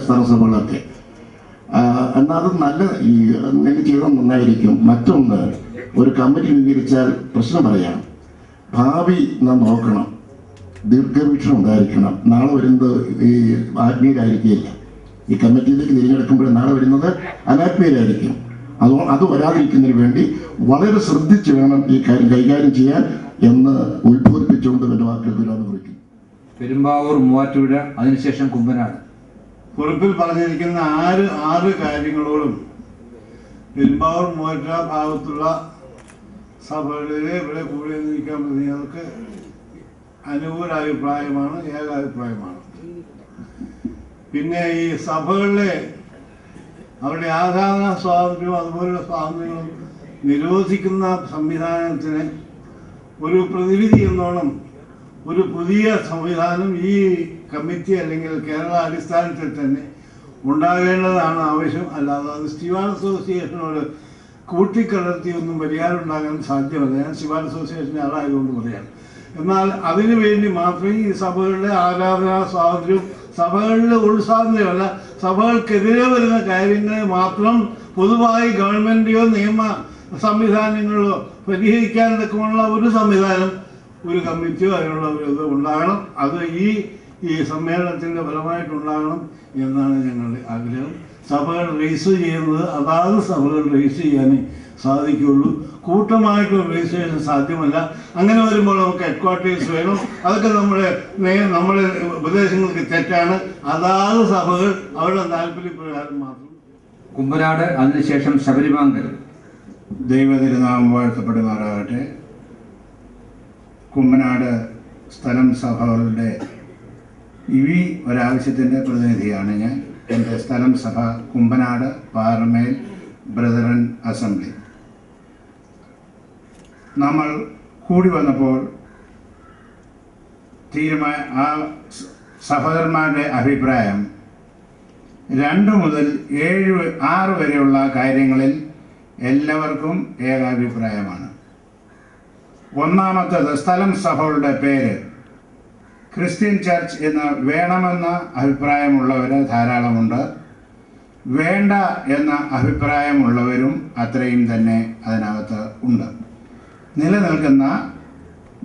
സ്ഥലസഭകളൊക്കെ. എന്നാൽ അത് നല്ല എനിക്ക് ചെയ്താൽ നന്നായിരിക്കും. മറ്റൊന്ന്, ഒരു കമ്മിറ്റി രൂപീകരിച്ചാൽ പ്രശ്നം പറയാം, ഭാവി നാം നോക്കണം, ദീർഘവീക്ഷണം ഉണ്ടായിരിക്കണം. നാളെ വരുന്നത് ഈ ആത്മീയരായിരിക്കില്ല. ഈ കമ്മിറ്റിയിലേക്ക് തിരഞ്ഞെടുക്കുമ്പോൾ നാളെ വരുന്നത് അനാത്മീയരായിരിക്കും. അത് വരാതിരിക്കുന്നതിന് വേണ്ടി വളരെ ശ്രദ്ധിച്ച് വേണം ഈ കാര്യം കൈകാര്യം ചെയ്യാൻ എന്ന് ഉത്ബോധിപ്പിച്ചുകൊണ്ട് എൻ്റെ വാക്കുകൾ വിരാമം കുറിക്കും. പെരുമ്പാവൂർ, മൂവാറ്റുപുഴ, അതിനുശേഷം കുമ്പനാട്. കുറിപ്പിൽ പറഞ്ഞിരിക്കുന്ന ആറ് കാര്യങ്ങളോടും പെരുമ്പാവൂർ, മൂവാറ്റുപുഴ ഭാഗത്തുള്ള സഭകളിലെ ഇവിടെ കൂടി നിൽക്കാൻ പ്രതിനിധികൾക്ക് അനുകൂല അഭിപ്രായമാണ്, ഏകാഭിപ്രായമാണ്. പിന്നെ ഈ സഭകളിലെ അവരുടെ ആരാധനാ സ്വാതന്ത്ര്യവും അതുപോലുള്ള സ്വാതന്ത്ര്യങ്ങളും നിരോധിക്കുന്ന സംവിധാനത്തിന് ഒരു പ്രതിവിധി എന്നോണം ഒരു പുതിയ സംവിധാനം ഈ കമ്മിറ്റി അല്ലെങ്കിൽ കേരള അടിസ്ഥാനത്തിൽ തന്നെ ഉണ്ടാകേണ്ടതാണ് ആവശ്യം. അല്ലാതെ അത് സ്റ്റിവാൻ അസോസിയേഷനോട് കൂട്ടിക്കലർത്തിയൊന്നും പരിഹാരം ഉണ്ടാകാൻ സാധ്യമല്ല. ഞാൻ സ്റ്റിവാൻ അസോസിയേഷൻ്റെ ആളായതുകൊണ്ട് പറയാം. എന്നാൽ അതിനു വേണ്ടി മാത്രമേ ഈ സഭകളുടെ ആരാധനാ സ്വാതന്ത്ര്യവും സഭകളിലെ ഉൾസ്വാതന്ത്ര്യമല്ല, സഭകൾക്കെതിരെ വരുന്ന കാര്യങ്ങളെ മാത്രം പൊതുവായി ഗവൺമെൻറ്റോ നിയമ സംവിധാനങ്ങളോ പരിഹരിക്കാൻ തക്കമുള്ള ഒരു സംവിധാനം, ഒരു കമ്മിറ്റിയോ അതിനുള്ള ഒരു ഇത് ഉണ്ടാകണം. അത് ഈ സമ്മേളനത്തിൻ്റെ ഫലമായിട്ടുണ്ടാകണം എന്നാണ് ഞങ്ങളുടെ ആഗ്രഹം. സഭകൾ രജിസ്റ്റർ ചെയ്യുന്നത് അതാത് സഭകൾ രജിസ്റ്റർ ചെയ്യാനേ സാധിക്കുകയുള്ളൂ. കൂട്ടമായിട്ടുള്ള രജിസ്ട്രേഷൻ സാധ്യമല്ല. അങ്ങനെ വരുമ്പോൾ നമുക്ക് ഹെഡ്ക്വാർട്ടേഴ്സ് വേണം. അതൊക്കെ നമ്മുടെ ഉപദേശങ്ങൾക്ക് തെറ്റാണ്. അതാത് സഭകൾ അവരുടെ താല്പര്യപ്രകാരം മാത്രം. കുമ്പനാട്, അതിനുശേഷം ശബരിമംഗലം. ദൈവതിരുനാമം വാഴ്ത്തപ്പെടുമാറാകട്ടെ. കുമ്പനാട് സ്ഥലം സഭകളുടെ ഒരാവശ്യത്തിൻ്റെ പ്രതിനിധിയാണ് ഞാൻ. എൻ്റെ സ്ഥലം സഭ കുമ്പനാട് പാറമേൽ ബ്രദറൻ അസംബ്ലി. നമ്മൾ കൂടി വന്നപ്പോൾ ആ സഹോദരന്മാരുടെ അഭിപ്രായം 2 മുതൽ 6 വരെയുള്ള കാര്യങ്ങളിൽ എല്ലാവർക്കും ഏകാഭിപ്രായമാണ്. ഒന്നാമത്തേത്, സ്ഥലം സഭകളുടെ പേര് ക്രിസ്ത്യൻ ചർച്ച് എന്ന് വേണമെന്ന അഭിപ്രായമുള്ളവർ ധാരാളമുണ്ട്. വേണ്ട എന്ന അഭിപ്രായമുള്ളവരും അത്രയും തന്നെ അതിനകത്ത് ഉണ്ട്. നിലനിൽക്കുന്ന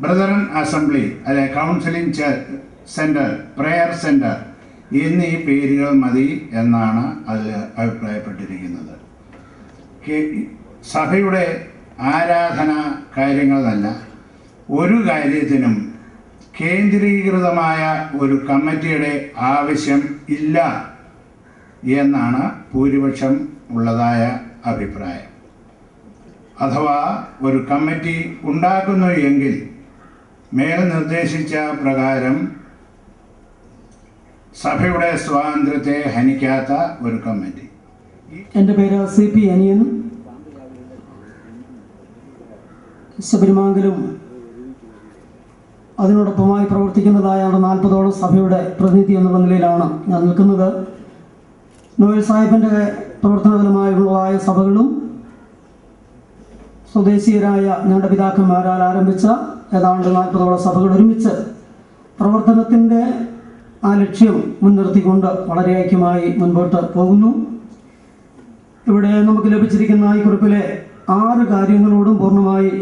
ബ്രദറൻ അസംബ്ലി, അല്ലെ കൗൺസിലിംഗ് സെൻറ്റർ, പ്രെയർ സെൻറ്റർ എന്നീ പേരുകൾ മതി എന്നാണ് അതിൽ അഭിപ്രായപ്പെട്ടിരിക്കുന്നത്. സഭയുടെ ആരാധന കാര്യങ്ങളല്ല, ഒരു കാര്യത്തിനും കേന്ദ്രീകൃതമായ ഒരു കമ്മിറ്റിയുടെ ആവശ്യം ഇല്ല എന്നാണ് ഭൂരിപക്ഷം ഉള്ളതായ അഭിപ്രായം. അഥവാ ഒരു കമ്മിറ്റി ഉണ്ടാക്കുന്നു എങ്കിൽ മേൽ നിർദ്ദേശിച്ച പ്രകാരം സഭയുടെ സ്വാതന്ത്ര്യത്തെ ഹനിക്കാത്ത ഒരു കമ്മിറ്റി. എൻ്റെ പേര് CP അനിയൻ. ശബരിമംഗലം അതിനോടൊപ്പമായി പ്രവർത്തിക്കുന്നതായ 40ഓളം സഭയുടെ പ്രതിനിധി എന്നുള്ള നിലയിലാണ് ഞാൻ നിൽക്കുന്നത്. നോയൽ സാഹിബിൻ്റെ പ്രവർത്തനപരമായുള്ളതായ സഭകളും സ്വദേശീയരായ ഞങ്ങളുടെ പിതാക്കന്മാരാൽ ആരംഭിച്ച ഏതാണ്ട് 40ഓളം സഭകൾ ഒരുമിച്ച് പ്രവർത്തനത്തിൻ്റെ ആ ലക്ഷ്യം മുൻനിർത്തിക്കൊണ്ട് വളരെ ഐക്യമായി മുൻപോട്ട് പോകുന്നു. ഇവിടെ നമുക്ക് ലഭിച്ചിരിക്കുന്ന ഈ കുറിപ്പിലെ 6 കാര്യങ്ങളോടും പൂർണ്ണമായി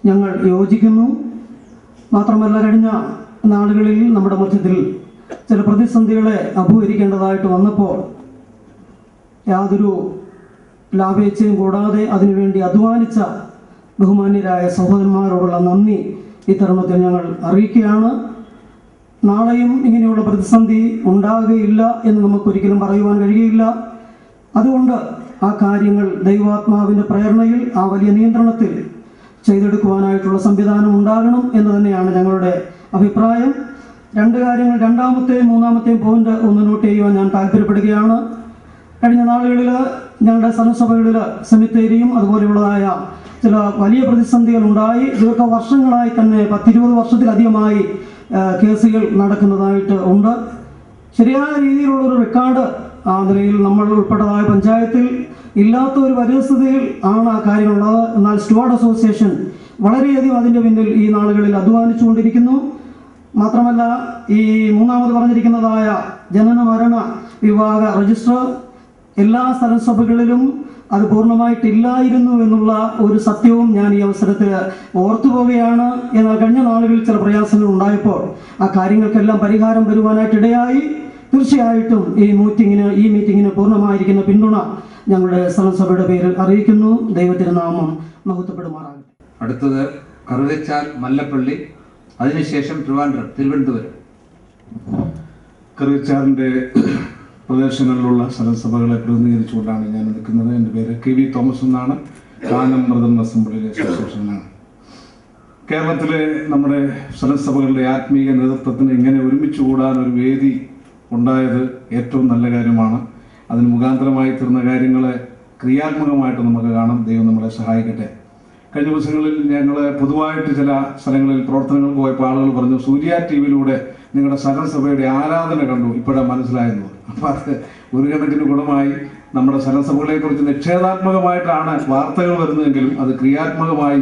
ഞങ്ങൾ യോജിക്കുന്നു. മാത്രമല്ല, കഴിഞ്ഞ നാളുകളിൽ നമ്മുടെ മധ്യത്തിൽ ചില പ്രതിസന്ധികളെ അഭിമുഖീകരിക്കേണ്ടതായിട്ട് വന്നപ്പോൾ യാതൊരു ലാഭേച്ഛയും കൂടാതെ അതിനുവേണ്ടി അധ്വാനിച്ച ബഹുമാന്യരായ സഹോദരന്മാരോടുള്ള നന്ദി ഈ തരുണത്തിൽ ഞങ്ങൾ അറിയിക്കുകയാണ്. നാളെയും ഇങ്ങനെയുള്ള പ്രതിസന്ധി ഉണ്ടാകുകയില്ല എന്ന് നമുക്കൊരിക്കലും പറയുവാൻ കഴിയുകയില്ല. അതുകൊണ്ട് ആ കാര്യങ്ങൾ ദൈവാത്മാവിൻ്റെ പ്രേരണയിൽ ആ വലിയ നിയന്ത്രണത്തിൽ ചെയ്തെടുക്കുവാനായിട്ടുള്ള സംവിധാനം ഉണ്ടാകണം എന്ന് തന്നെയാണ് ഞങ്ങളുടെ അഭിപ്രായം. 2 കാര്യങ്ങൾ, 2ാമത്തെയും 3ാമത്തെയും പോയിന്റ് ഒന്ന് നോട്ട് ചെയ്യുവാൻ ഞാൻ താല്പര്യപ്പെടുകയാണ്. കഴിഞ്ഞ നാളുകളിൽ ഞങ്ങളുടെ സഭകളിൽ സെമിത്തേരിയും അതുപോലെയുള്ളതായ ചില വലിയ പ്രതിസന്ധികൾ ഉണ്ടായി. ഇതൊക്കെ വർഷങ്ങളായി തന്നെ 10-20 വർഷത്തിലധികമായി കേസുകൾ നടക്കുന്നതായിട്ട് ഉണ്ട്. ശരിയായ രീതിയിലുള്ളൊരു റെക്കോർഡ് ആ നിലയിൽ നമ്മൾ ഉൾപ്പെട്ടതായ പഞ്ചായത്തിൽ ഇല്ലാത്ത ഒരു പരിസ്ഥിതിയിൽ ആണ് ആ കാര്യങ്ങളുള്ളത്. എന്നാൽ സ്റ്റുവാർഡ് അസോസിയേഷൻ വളരെയധികം അതിൻ്റെ പിന്നിൽ ഈ നാളുകളിൽ അധ്വാനിച്ചുകൊണ്ടിരിക്കുന്നു. മാത്രമല്ല, ഈ 3ാമത് പറഞ്ഞിരിക്കുന്നതായ ജനന മരണ വിഭാഗ രജിസ്റ്റർ എല്ലാ സ്ഥലസഭകളിലും അത് പൂർണ്ണമായിട്ടില്ലായിരുന്നു എന്നുള്ള ഒരു സത്യവും ഞാൻ ഈ അവസരത്തിൽ ഓർത്തുപോവുകയാണ്. എന്നാൽ കഴിഞ്ഞ നാളുകളിൽ ചില പ്രയാസങ്ങൾ ഉണ്ടായപ്പോൾ ആ കാര്യങ്ങൾക്കെല്ലാം പരിഹാരം വരുവാനായിട്ടിടയായി. തീർച്ചയായിട്ടും ഈ മീറ്റിങ്ങിന് പൂർണ്ണമായിരിക്കുന്ന പിന്തുണ ഞങ്ങളുടെ സ്ഥലസഭയുടെ പേരിൽ അറിയിക്കുന്നു. ദൈവത്തിരുനാമം മഹത്വപ്പെടുമാറാകട്ടെ. അടുത്തത് കറുകച്ചാൽ മല്ലപ്പള്ളി, അതിനുശേഷം തിരുവനന്തപുരം. കറുകച്ചാലിൻ്റെ പ്രദേശങ്ങളിലുള്ള സ്ഥലസഭകളെ പ്രതിനിധീകരിച്ചുകൊണ്ടാണ് ഞാൻ നിൽക്കുന്നത്. എൻ്റെ പേര് KV തോമസ് എന്നാണ്. കാനം ബ്രദറൻ അസംബ്ലിയിലെ അസോസിയേഷനാണ്. കേരളത്തിലെ നമ്മുടെ സ്ഥലസഭകളുടെ ആത്മീയ നേതൃത്വത്തിന് ഇങ്ങനെ ഒരുമിച്ച് കൂടാൻ ഒരു വേദി ഉണ്ടായത് ഏറ്റവും നല്ല കാര്യമാണ്. അതിന് മുഖാന്തരമായി തീർന്ന കാര്യങ്ങളെ ക്രിയാത്മകമായിട്ട് നമുക്ക് കാണാം. ദൈവം നമ്മളെ സഹായിക്കട്ടെ. കഴിഞ്ഞ ദിവസങ്ങളിൽ ഞങ്ങൾ പൊതുവായിട്ട് ചില സ്ഥലങ്ങളിൽ പ്രവർത്തനങ്ങൾക്ക് പോയപ്പോൾ ആളുകൾ പറഞ്ഞു, സൂര്യ TV-യിലൂടെ നിങ്ങളുടെ സ്ഥലസഭയുടെ ആരാധന കണ്ടു, ഇപ്പോഴാണ് മനസ്സിലായെന്ന്. അപ്പം അത് ഒരു കണക്കിന് ഗുണമായി. നമ്മുടെ സ്ഥലസഭകളെക്കുറിച്ച് നിഷേധാത്മകമായിട്ടാണ് വാർത്തകൾ വരുന്നതെങ്കിലും അത് ക്രിയാത്മകമായി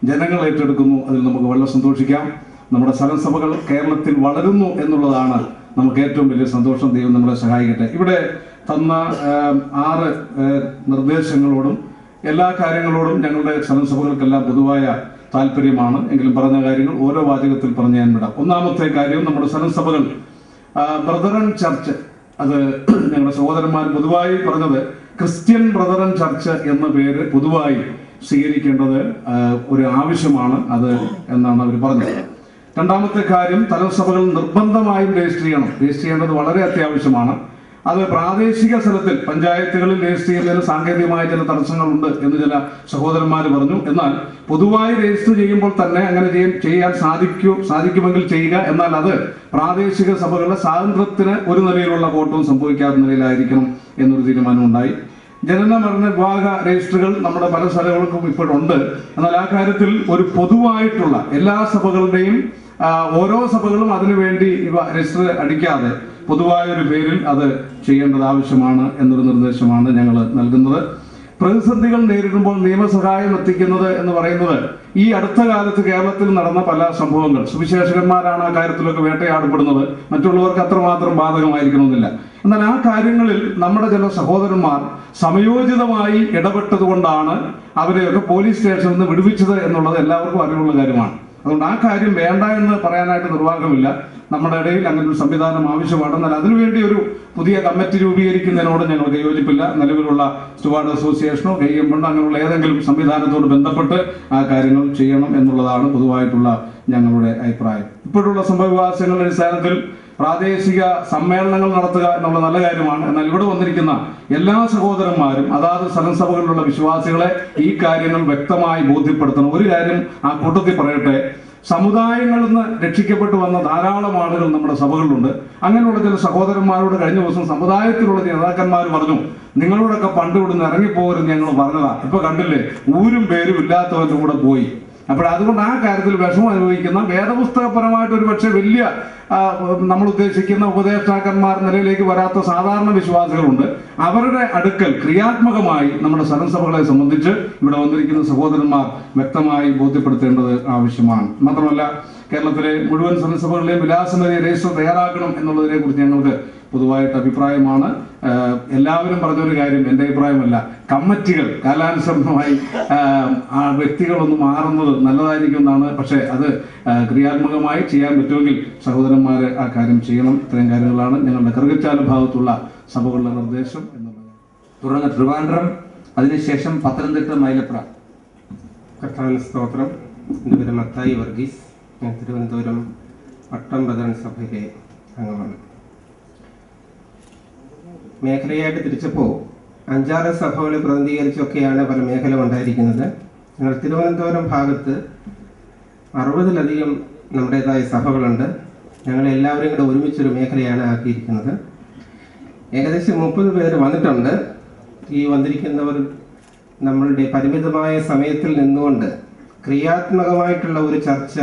ജനങ്ങൾ ഏറ്റെടുക്കുന്നു. അതിൽ നമുക്ക് വളരെ സന്തോഷിക്കാം. നമ്മുടെ സ്ഥലസഭകൾ കേരളത്തിൽ വളരുന്നു എന്നുള്ളതാണ് നമുക്ക് ഏറ്റവും വലിയ സന്തോഷം. ദൈവം നമ്മളെ സഹായിക്കട്ടെ. ഇവിടെ തന്ന 6 നിർദ്ദേശങ്ങളോടും എല്ലാ കാര്യങ്ങളോടും ഞങ്ങളുടെ സ്ഥലസഭകൾക്കെല്ലാം പൊതുവായ താല്പര്യമാണ്. എങ്കിലും പറഞ്ഞ കാര്യങ്ങൾ ഓരോ വാചകത്തിൽ പറഞ്ഞ് ഞാൻ വിടാം. ഒന്നാമത്തെ കാര്യം, നമ്മുടെ സ്ഥലസഭകൾ ബ്രദറൻ ചർച്ച്, അത് ഞങ്ങളുടെ സഹോദരന്മാർ പൊതുവായി പറഞ്ഞത് ക്രിസ്ത്യൻ ബ്രദറൻ ചർച്ച് എന്ന പേര് പൊതുവായി സ്വീകരിക്കേണ്ടത് ഒരു ആവശ്യമാണ് അത് എന്നാണ് അവർ പറഞ്ഞത്. രണ്ടാമത്തെ കാര്യം, സ്ഥലസഭകൾ നിർബന്ധമായും രജിസ്റ്റർ ചെയ്യണം. രജിസ്റ്റർ ചെയ്യേണ്ടത് വളരെ അത്യാവശ്യമാണ്. അത് പ്രാദേശിക സ്ഥലത്തിൽ പഞ്ചായത്തുകളിൽ രജിസ്റ്റർ ചെയ്യുന്നതിന് സാങ്കേതികമായ ചില തടസ്സങ്ങളുണ്ട് എന്ന് ചില സഹോദരന്മാർ പറഞ്ഞു. എന്നാൽ പൊതുവായി രജിസ്റ്റർ ചെയ്യുമ്പോൾ തന്നെ അങ്ങനെ ചെയ്യാൻ സാധിക്കുമെങ്കിൽ ചെയ്യുക. എന്നാൽ അത് പ്രാദേശിക സഭകളുടെ സ്വാതന്ത്ര്യത്തിന് ഒരു നിലയിലുള്ള കോട്ടവും സംഭവിക്കാത്ത നിലയിലായിരിക്കണം എന്നൊരു തീരുമാനമുണ്ടായി. ജനന മരണ വിഭാഗ രജിസ്റ്ററുകൾ നമ്മുടെ പല സ്ഥലങ്ങൾക്കും ഇപ്പോഴുണ്ട്. എന്നാൽ ആ കാര്യത്തിൽ ഒരു പൊതുവായിട്ടുള്ള എല്ലാ സഭകളുടെയും ഓരോ സഭകളും അതിനുവേണ്ടി രജിസ്റ്റർ അടിക്കാതെ പൊതുവായൊരു പേരിൽ അത് ചെയ്യേണ്ടത് ആവശ്യമാണ് എന്നൊരു നിർദ്ദേശമാണ് ഞങ്ങൾ നൽകുന്നത്. പ്രതിസന്ധികൾ നേരിടുമ്പോൾ നിയമസഹായം എത്തിക്കുന്നത് എന്ന് പറയുന്നത് ഈ അടുത്ത കാലത്ത് കേരളത്തിൽ നടന്ന പല സംഭവങ്ങൾ, സുവിശേഷകന്മാരാണ് ആ കാര്യത്തിലൊക്കെ വേട്ടയാടപ്പെടുന്നത്, മറ്റുള്ളവർക്ക് അത്രമാത്രം ബാധകമായിരിക്കണമെന്നില്ല. എന്നാൽ ആ കാര്യങ്ങളിൽ നമ്മുടെ ചില സഹോദരന്മാർ സമയോചിതമായി ഇടപെട്ടത് കൊണ്ടാണ് അവരെയൊക്കെ പോലീസ് സ്റ്റേഷനിൽ നിന്ന് വിടുവിച്ചത് എന്നുള്ളത് എല്ലാവർക്കും അറിവുള്ള കാര്യമാണ്. അതുകൊണ്ട് ആ കാര്യം വേണ്ട എന്ന് പറയാനായിട്ട് നിർവാഹമില്ല. നമ്മുടെ ഇടയിൽ അങ്ങനെ ഒരു സംവിധാനം ആവശ്യമാണ്. എന്നാൽ അതിനുവേണ്ടി ഒരു പുതിയ കമ്മിറ്റി രൂപീകരിക്കുന്നതിനോട് ഞങ്ങൾക്ക് യോജിപ്പില്ല. നിലവിലുള്ള സ്റ്റുവാർഡ് അസോസിയേഷനോ ഗെയ്യമ്പണ്ടോ അങ്ങനെയുള്ള ഏതെങ്കിലും സംവിധാനത്തോട് ബന്ധപ്പെട്ട് ആ കാര്യങ്ങൾ ചെയ്യണം എന്നുള്ളതാണ് പൊതുവായിട്ടുള്ള ഞങ്ങളുടെ അഭിപ്രായം. ഇപ്പോഴുള്ള സംഭവവികാസങ്ങളുടെ അടിസ്ഥാനത്തിൽ പ്രാദേശിക സമ്മേളനങ്ങൾ നടത്തുക എന്നുള്ള നല്ല കാര്യമാണ്. എന്നാൽ ഇവിടെ വന്നിരിക്കുന്ന എല്ലാ സഹോദരന്മാരും അതാത് സ്ഥലസഭകളിലുള്ള വിശ്വാസികളെ ഈ കാര്യങ്ങൾ വ്യക്തമായി ബോധ്യപ്പെടുത്തണം. ഒരു കാര്യം ആ കൂട്ടത്തിൽ പറയട്ടെ, സമുദായങ്ങളിൽ നിന്ന് രക്ഷിക്കപ്പെട്ടു വന്ന ധാരാളം ആളുകൾ നമ്മുടെ സഭകളിലുണ്ട്. അങ്ങനെയുള്ള ചില സഹോദരന്മാരോട് കഴിഞ്ഞ ദിവസം സമുദായത്തിലുള്ള നേതാക്കന്മാർ പറഞ്ഞു, നിങ്ങളോടൊക്കെ പണ്ട് ഇവിടുന്ന് ഇറങ്ങിപ്പോരും ഞങ്ങൾ പറഞ്ഞതാ, ഇപ്പൊ കണ്ടില്ലേ ഊരും പേരും ഇല്ലാത്തവരുടെ കൂടെ പോയി. അപ്പോൾ അതുകൊണ്ട് ആ കാര്യത്തിൽ വിഷമം അനുഭവിക്കുന്ന വേദപുസ്തകപരമായിട്ട് ഒരു പക്ഷേ വലിയ നമ്മൾ ഉദ്ദേശിക്കുന്ന ഉപദേഷ്ടാക്കന്മാർ നിലയിലേക്ക് വരാത്ത സാധാരണ വിശ്വാസികളുണ്ട്. അവരുടെ അടുക്കൽ ക്രിയാത്മകമായി നമ്മുടെ സ്ഥലസഭകളെ സംബന്ധിച്ച് ഇവിടെ വന്നിരിക്കുന്ന സഹോദരന്മാർ വ്യക്തമായി ബോധ്യപ്പെടുത്തേണ്ടത് ആവശ്യമാണ്. മാത്രമല്ല, കേരളത്തിലെ മുഴുവൻ സ്ഥലസഭകളിലെയും വിലാസമേറിയ രജിസ്റ്റർ തയ്യാറാക്കണം എന്നുള്ളതിനെ കുറിച്ച് ഞങ്ങൾക്ക് പൊതുവായിട്ട് അഭിപ്രായമാണ്. എല്ലാവരും പറഞ്ഞൊരു കാര്യം എൻ്റെ അഭിപ്രായമല്ല, കമ്മിറ്റികൾ കാലാനുസൃതമായി ആ വ്യക്തികളൊന്ന് മാറുന്നത് നല്ലതായിരിക്കും എന്നാണ്. പക്ഷേ അത് ക്രിയാത്മകമായി ചെയ്യാൻ പറ്റുമെങ്കിൽ സഹോദരന്മാർ ആ കാര്യം ചെയ്യണം. ഇത്രയും കാര്യങ്ങളാണ് ഞങ്ങളുടെ കറുകച്ചാൽ ഭാഗത്തുള്ള സഭകളുടെ നിർദ്ദേശം എന്നുള്ളത്. തുടർന്ന് ട്രിവാൻഡ്രം, അതിനുശേഷം പത്തനംതിട്ട, മൈലപ്ര. കർത്താവിന് സ്തോത്രം. എൻ്റെ പേര് മത്തായി വർഗീസ്. ഞാൻ തിരുവനന്തപുരം പട്ടം ബ്രദറൻ സഭയിലെ അംഗമാണ്. മേഖലയായിട്ട് തിരിച്ചപ്പോൾ 5-6 സഭകളെ പ്രതിനിധീകരിച്ചൊക്കെയാണ് പല മേഖല ഉണ്ടായിരിക്കുന്നത്. ഞങ്ങൾ തിരുവനന്തപുരം ഭാഗത്ത് 60-ലധികം നമ്മുടേതായ സഭകളുണ്ട്. ഞങ്ങൾ എല്ലാവരും കൂടെ ഒരുമിച്ചൊരു മേഖലയാണ് ആക്കിയിരിക്കുന്നത്. ഏകദേശം 30 പേര് വന്നിട്ടുണ്ട്. ഈ വന്നിരിക്കുന്നവർ നമ്മളുടെ പരിമിതമായ സമയത്തിൽ നിന്നുകൊണ്ട് ക്രിയാത്മകമായിട്ടുള്ള ഒരു ചർച്ച